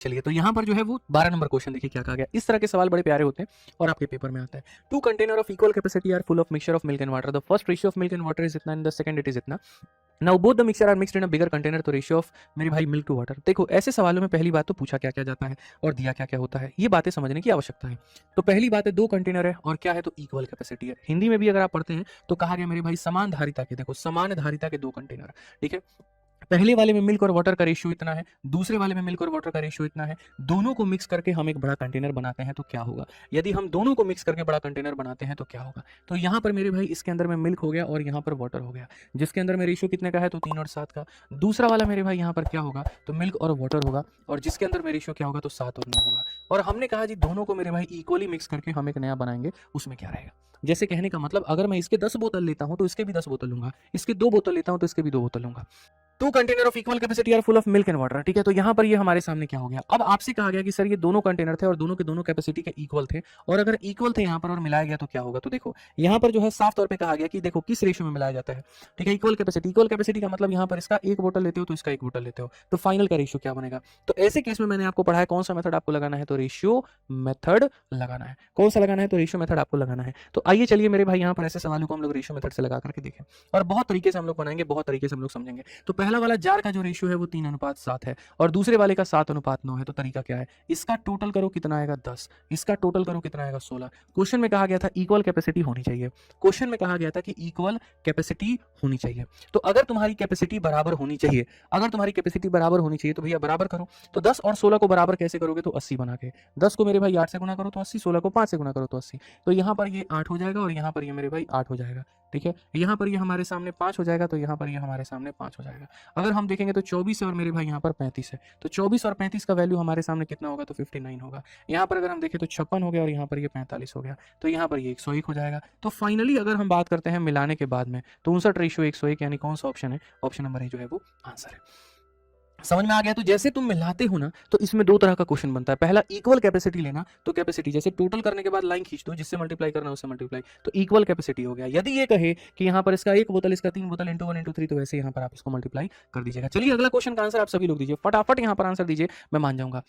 चलिए तो यहाँ पर जो है वो 12 नंबर क्वेश्चन देखिए क्या कहा गया। इस तरह के सवाल बड़े प्यारे होते हैं और आपके पेपर में आता है। Two container of equal capacity are full of mixture of milk and water. The first ratio of milk and water is इतना and the second it is इतना। Now both the mixture are mixed in a bigger container. तो ratio of मेरे भाई milk to water. देखो ऐसे सवालों में पहली बात तो पूछा क्या क्या जाता है और दिया क्या क्या होता है, ये बातें समझने की आवश्यकता है। तो पहली बात है दो कंटेनर है और क्या है तो इक्वल कैपेसिटी है। हिंदी में भी अगर आप पढ़ते हैं तो कहा गया मेरे भाई समान धारिता के, देखो समान धारिता के दो कंटेनर, ठीक है। पहले वाले में मिल्क और वाटर का रेशियो इतना है, दूसरे वाले में मिल्क और वाटर का रेशियो इतना है। दोनों को मिक्स करके हम एक बड़ा कंटेनर बनाते हैं तो क्या होगा, यदि हम दोनों को मिक्स करके बड़ा कंटेनर बनाते हैं तो क्या होगा। तो यहाँ पर मेरे भाई इसके अंदर में मिल्क हो गया और यहाँ पर वाटर हो गया, जिसके अंदर में रेशियो कितने का है तो 3 और 7 का। दूसरा वाला मेरे भाई यहाँ पर क्या होगा तो मिल्क और वाटर होगा और जिसके अंदर में रेशियो क्या होगा तो 7 और 9 होगा। और हमने कहा जी दोनों को मेरे भाई इक्वली मिक्स करके हम एक नया बनाएंगे, उसमें क्या रहेगा। जैसे कहने का मतलब अगर मैं इसके 10 बोतल लेता हूं तो इसके भी 10 बोतल लूंगा, इसके 2 बोतल लेता हूं तो इसके भी 2 बोतल लूंगा। Two container of equal capacity are full of milk and water, ठीक है। तो यहाँ पर ये हमारे सामने क्या हो गया, अब आपसे कहा गया कि सर ये दोनों कंटेनर थे और दोनों के दोनों कैपेसिटी के इक्वल थे और अगर इक्वल थे यहाँ पर और मिलाया गया तो क्या होगा। तो देखो यहाँ पर जो है साफ तौर पे कहा गया कि देखो किस रेशियो में मिलाया जाता है, ठीक है। इक्वल कैपेसिटी का मतलब यहाँ पर इसका एक बोतल लेते हो तो इसका एक बोतल लेते हो, तो फाइनल का रेशियो क्या बनेगा। तो ऐसे केस में मैंने आपको पढ़ा है कौन सा मेथड आपको लगाना है, तो रेशियो मेथड लगाना है। कौन सा लगाना है तो रेशियो मेथड आपको लगाना है। तो आइए चलिए मेरे भाई यहाँ पर ऐसे सवालों को हम लोग रेशियो मेथड से लगा करके देखें और बहुत तरीके से हम लोग बनाएंगे, बहुत तरीके से हम लोग समझेंगे। तो पहला वाला जार का जो रेशियो है वो 3:7 है और दूसरे वाले का 7:9 है। तो तरीका क्या है, इसका टोटल करो कितना आएगा 10, इसका टोटल करो कितना आएगा 16। क्वेश्चन में कहा गया था इक्वल कैपेसिटी होनी चाहिए, क्वेश्चन में कहा गया था कि इक्वल कैपेसिटी होनी चाहिए। तो अगर तुम्हारी कैपेसिटी बराबर होनी चाहिए, अगर तुम्हारी कैपेसिटी बराबर होनी चाहिए तो भैया बराबर करो। तो 10 और 16 को बराबर कैसे करोगे तो 80 बना के, 10 को मेरे भाई 8 से गुना करो तो 80, 16 को 5 से गुना करो तो 80। तो यहाँ पर ये 8 हो जाएगा और यहाँ पर ये मेरे भाई 8 हो जाएगा, ठीक है। यहाँ पर ये हमारे सामने 5 हो जाएगा तो यहाँ पर ये हमारे सामने 5 हो जाएगा। अगर हम देखेंगे तो 24 है और मेरे भाई यहाँ पर 35 है, तो 24 और 35 का वैल्यू हमारे सामने कितना होगा तो 59 होगा। यहाँ पर अगर हम देखें तो 56 हो गया और यहाँ पर ये 45 हो गया, तो यहाँ पर ये 101 हो जाएगा। तो फाइनली अगर हम बात करते हैं मिलाने के बाद में तो 59:101 यानी कौन सा ऑप्शन है, ऑप्शन नंबर ए जो है वो आंसर है। समझ में आ गया। तो जैसे तुम मिलाते हो ना तो इसमें दो तरह का क्वेश्चन बनता है। पहला इक्वल कैपेसिटी लेना, तो कैपेसिटी जैसे टोटल करने के बाद लाइन खींच दो, जिससे मल्टीप्लाई करना उससे मल्टीप्लाई, तो इक्वल कैपेसिटी हो गया। यदि ये कहे कि यहाँ पर इसका एक बोतल इसका 3 बोतल इंटू 1 इंटू 3, तो वैसे यहाँ पर आप इसको मल्टीप्लाई कर दीजिएगा। चलिए अगला क्वेश्चन का आंसर आप सभी लोग दीजिए, फटाफट यहाँ पर आंसर दीजिए, मैं मान जाऊंगा।